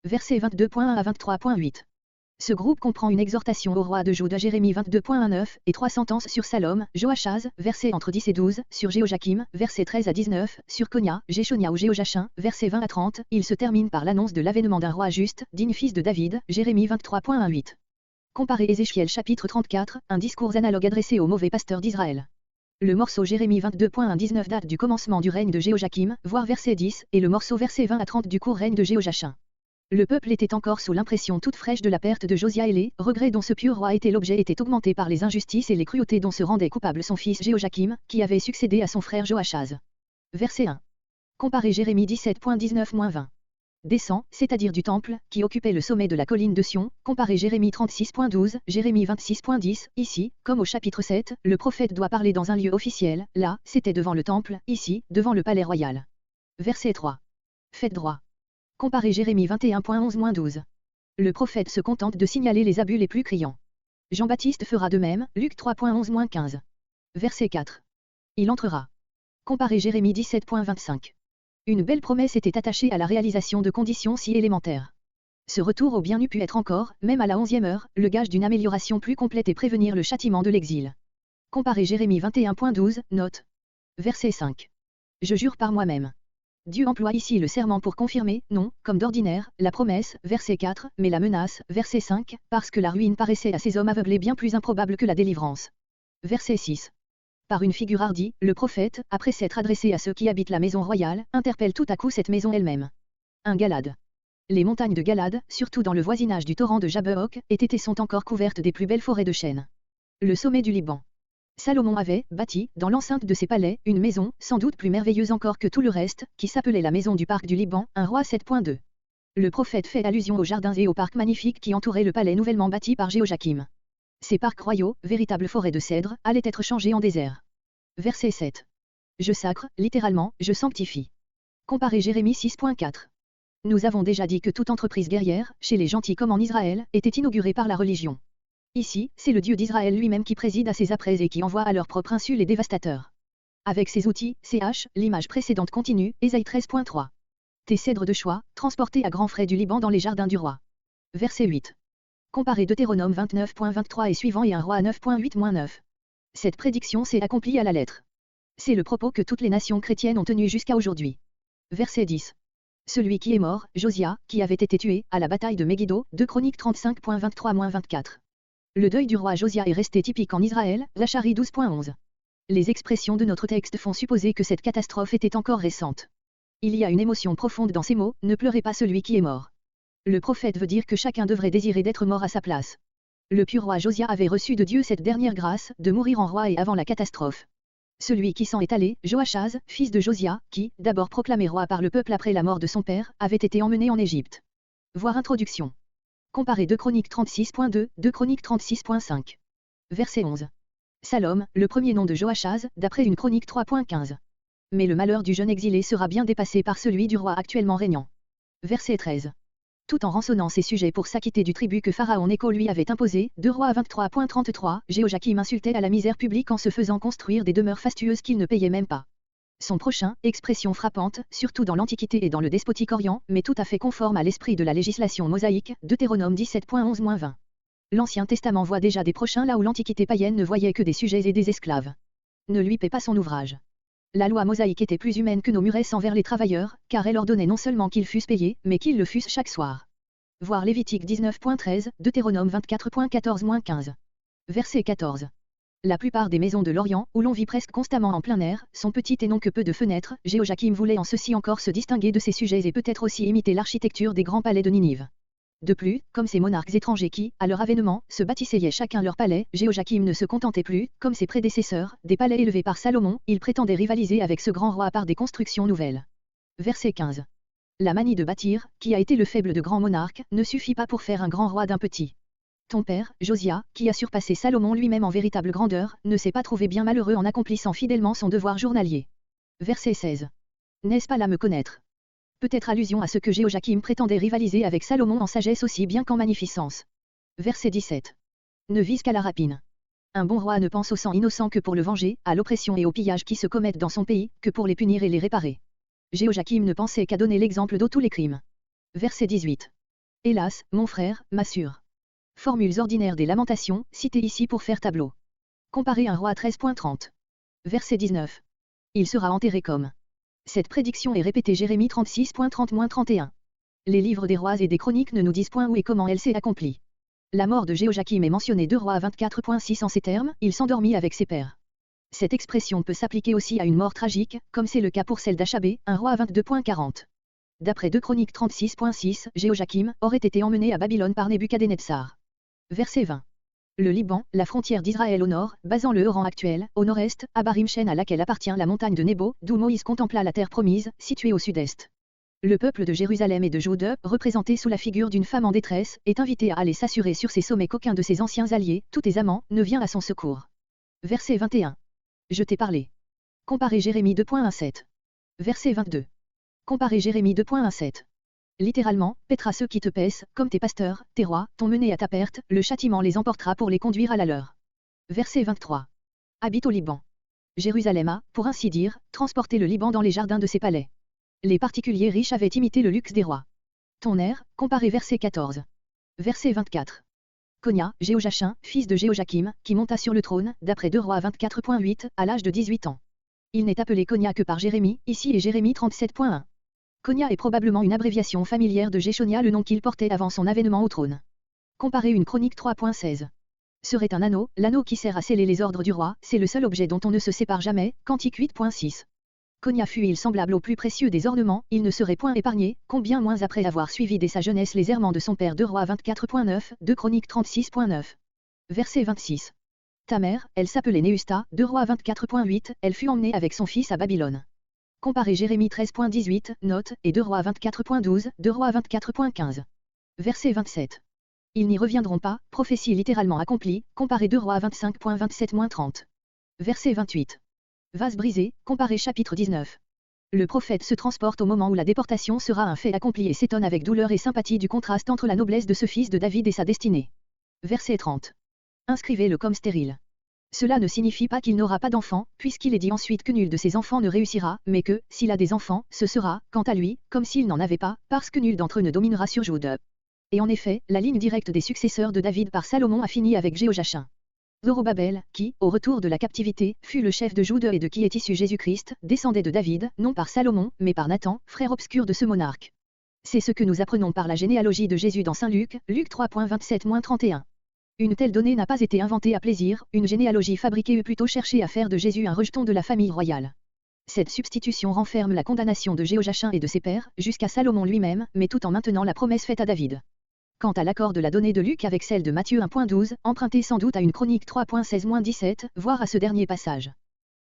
Versets 22.1 à 23.8. Ce groupe comprend une exhortation au roi de Juda Jérémie 22.19 et 3 sentences sur Salom, Joachaz, versets entre 10 et 12, sur Jéhojakim, versets 13 à 19, sur Konia, Jéchonia ou Jéhojachin, versets 20 à 30, il se termine par l'annonce de l'avènement d'un roi juste, digne fils de David, Jérémie 23.18. Comparez Ézéchiel chapitre 34, un discours analogue adressé aux mauvais pasteurs d'Israël. Le morceau Jérémie 22.19 date du commencement du règne de Jéhojakim, voire verset 10, et le morceau verset 20 à 30 du court règne de Jéhojachin. Le peuple était encore sous l'impression toute fraîche de la perte de Josia et les regrets dont ce pieux roi était l'objet étaient augmentés par les injustices et les cruautés dont se rendait coupable son fils Jéhojakim, qui avait succédé à son frère Joachaz. Verset 1. Comparez Jérémie 17.19-20. Descend, c'est-à-dire du temple, qui occupait le sommet de la colline de Sion, comparez Jérémie 36.12, Jérémie 26.10, ici, comme au chapitre 7, le prophète doit parler dans un lieu officiel, là, c'était devant le temple, ici, devant le palais royal. Verset 3. Faites droit. Comparez Jérémie 21.11-12. Le prophète se contente de signaler les abus les plus criants. Jean-Baptiste fera de même, Luc 3.11-15. Verset 4. Il entrera. Comparez Jérémie 17.25. Une belle promesse était attachée à la réalisation de conditions si élémentaires. Ce retour au bien eût pu être encore, même à la 11e heure, le gage d'une amélioration plus complète et prévenir le châtiment de l'exil. Comparez Jérémie 21.12, note. Verset 5. Je jure par moi-même. Dieu emploie ici le serment pour confirmer, non, comme d'ordinaire, la promesse, verset 4, mais la menace, verset 5, parce que la ruine paraissait à ces hommes aveuglés bien plus improbable que la délivrance. Verset 6. Par une figure hardie, le prophète, après s'être adressé à ceux qui habitent la maison royale, interpelle tout à coup cette maison elle-même. Un Galade. Les montagnes de Galade, surtout dans le voisinage du torrent de Jabbeok, étaient et sont encore couvertes des plus belles forêts de chênes. Le sommet du Liban. Salomon avait bâti, dans l'enceinte de ses palais, une maison, sans doute plus merveilleuse encore que tout le reste, qui s'appelait la maison du parc du Liban, un roi 7.2. Le prophète fait allusion aux jardins et aux parcs magnifiques qui entouraient le palais nouvellement bâti par Jéhojakim. Ces parcs royaux, véritables forêts de cèdres, allaient être changés en désert. Verset 7. Je sacre, littéralement, je sanctifie. Comparez Jérémie 6.4. Nous avons déjà dit que toute entreprise guerrière, chez les gentils comme en Israël, était inaugurée par la religion. Ici, c'est le Dieu d'Israël lui-même qui préside à ses apprêts et qui envoie à leur propre insu les dévastateurs. Avec ses outils, ch, l'image précédente continue, Ésaïe 13.3. Tes cèdres de choix, transportés à grands frais du Liban dans les jardins du roi. Verset 8. Comparez Deutéronome 29.23 et suivant et 1 roi 9.8-9. Cette prédiction s'est accomplie à la lettre. C'est le propos que toutes les nations chrétiennes ont tenu jusqu'à aujourd'hui. Verset 10. Celui qui est mort, Josia, qui avait été tué, à la bataille de Megiddo, 2 Chroniques 35.23-24. Le deuil du roi Josia est resté typique en Israël, Zacharie 12.11. Les expressions de notre texte font supposer que cette catastrophe était encore récente. Il y a une émotion profonde dans ces mots, ne pleurez pas celui qui est mort. Le prophète veut dire que chacun devrait désirer d'être mort à sa place. Le pieux roi Josia avait reçu de Dieu cette dernière grâce, de mourir en roi et avant la catastrophe. Celui qui s'en est allé, Joachaz, fils de Josia, qui, d'abord proclamé roi par le peuple après la mort de son père, avait été emmené en Égypte. Voir introduction. Comparez 2 Chroniques 36.2, 2 Chroniques 36.5. Verset 11. Salom, le premier nom de Joachaz, d'après une Chronique 3.15. Mais le malheur du jeune exilé sera bien dépassé par celui du roi actuellement régnant. Verset 13. Tout en rançonnant ses sujets pour s'acquitter du tribut que Pharaon Nécho lui avait imposé, 2 Rois 23.33, Jéhojakim insultait à la misère publique en se faisant construire des demeures fastueuses qu'il ne payait même pas. Son prochain, expression frappante, surtout dans l'Antiquité et dans le despotique Orient, mais tout à fait conforme à l'esprit de la législation mosaïque, Deutéronome 17.11-20. L'Ancien Testament voit déjà des prochains là où l'Antiquité païenne ne voyait que des sujets et des esclaves. Ne lui paie pas son ouvrage. La loi mosaïque était plus humaine que nos muresses envers les travailleurs, car elle ordonnait non seulement qu'ils fussent payés, mais qu'ils le fussent chaque soir. Voir Lévitique 19.13, Deutéronome 24.14-15. Verset 14. La plupart des maisons de l'Orient, où l'on vit presque constamment en plein air, sont petites et n'ont que peu de fenêtres. Jéhojakim voulait en ceci encore se distinguer de ses sujets et peut-être aussi imiter l'architecture des grands palais de Ninive. De plus, comme ces monarques étrangers qui, à leur avènement, se bâtissaient chacun leur palais, Jéhojakim ne se contentait plus, comme ses prédécesseurs, des palais élevés par Salomon, il prétendait rivaliser avec ce grand roi par des constructions nouvelles. Verset 15. La manie de bâtir, qui a été le faible de grands monarques, ne suffit pas pour faire un grand roi d'un petit. Ton père, Josia, qui a surpassé Salomon lui-même en véritable grandeur, ne s'est pas trouvé bien malheureux en accomplissant fidèlement son devoir journalier. Verset 16. N'est-ce pas là me connaître? Peut-être allusion à ce que Jéhojakim prétendait rivaliser avec Salomon en sagesse aussi bien qu'en magnificence. Verset 17. Ne vise qu'à la rapine. Un bon roi ne pense au sang innocent que pour le venger, à l'oppression et au pillage qui se commettent dans son pays, que pour les punir et les réparer. Jéhojakim ne pensait qu'à donner l'exemple de tous les crimes. Verset 18. Hélas, mon frère, m'assure. Formules ordinaires des lamentations, citées ici pour faire tableau. Comparez un roi 13.30. Verset 19. Il sera enterré comme. Cette prédiction est répétée Jérémie 36.30-31. Les livres des rois et des chroniques ne nous disent point où et comment elle s'est accomplie. La mort de Jéhojakim est mentionnée 2 Rois 24.6 en ces termes, il s'endormit avec ses pères. Cette expression peut s'appliquer aussi à une mort tragique, comme c'est le cas pour celle d'Achabé, 1 Roi 22.40. D'après 2 Chroniques 36.6, Jéhojakim aurait été emmené à Babylone par Nebuchadnezzar. Verset 20. Le Liban, la frontière d'Israël au nord, basant le Hauran actuel, au nord-est, Abarim chaîne à laquelle appartient la montagne de Nebo, d'où Moïse contempla la terre promise, située au sud-est. Le peuple de Jérusalem et de Juda, représenté sous la figure d'une femme en détresse, est invité à aller s'assurer sur ses sommets qu'aucun de ses anciens alliés, tous tes amants, ne vient à son secours. Verset 21. Je t'ai parlé. Comparez Jérémie 2.17. Verset 22. Comparez Jérémie 2.17. Littéralement, pètera ceux qui te paissent, comme tes pasteurs, tes rois, t'ont mené à ta perte, le châtiment les emportera pour les conduire à la leur. Verset 23. Habite au Liban. Jérusalem a, pour ainsi dire, transporté le Liban dans les jardins de ses palais. Les particuliers riches avaient imité le luxe des rois. Ton air, comparé verset 14. Verset 24. Konia, Jéhojachin, fils de Jéhojakim, qui monta sur le trône, d'après 2 Rois 24.8, à l'âge de 18 ans. Il n'est appelé Konia que par Jérémie, ici et Jérémie 37.1. Konia est probablement une abréviation familière de Jéchonia, le nom qu'il portait avant son avènement au trône. Comparez une chronique 3.16. Serait un anneau, l'anneau qui sert à sceller les ordres du roi, c'est le seul objet dont on ne se sépare jamais, Cantique 8.6. Konia fut-il semblable au plus précieux des ornements, il ne serait point épargné, combien moins après avoir suivi dès sa jeunesse les errements de son père 2 Rois 24.9, 2 Chroniques 36.9. Verset 26. Ta mère, elle s'appelait Néusta, 2 Rois 24.8, elle fut emmenée avec son fils à Babylone. Comparez Jérémie 13.18, note, et 2 Rois 24.12, 2 Rois 24.15. Verset 27. Ils n'y reviendront pas, prophétie littéralement accomplie, comparez 2 Rois 25.27-30. Verset 28. Vase brisé, comparez chapitre 19. Le prophète se transporte au moment où la déportation sera un fait accompli et s'étonne avec douleur et sympathie du contraste entre la noblesse de ce fils de David et sa destinée. Verset 30. Inscrivez-le comme stérile. Cela ne signifie pas qu'il n'aura pas d'enfant, puisqu'il est dit ensuite que nul de ses enfants ne réussira, mais que, s'il a des enfants, ce sera, quant à lui, comme s'il n'en avait pas, parce que nul d'entre eux ne dominera sur Juda. Et en effet, la ligne directe des successeurs de David par Salomon a fini avec Jéhojachin. Zorobabel, qui, au retour de la captivité, fut le chef de Juda et de qui est issu Jésus-Christ, descendait de David, non par Salomon, mais par Nathan, frère obscur de ce monarque. C'est ce que nous apprenons par la généalogie de Jésus dans Saint Luc, Luc 3.27-31. Une telle donnée n'a pas été inventée à plaisir, une généalogie fabriquée eût plutôt cherché à faire de Jésus un rejeton de la famille royale. Cette substitution renferme la condamnation de Jéhojachin et de ses pères, jusqu'à Salomon lui-même, mais tout en maintenant la promesse faite à David. Quant à l'accord de la donnée de Luc avec celle de Matthieu 1.12, emprunté sans doute à une chronique 3.16-17, voire à ce dernier passage.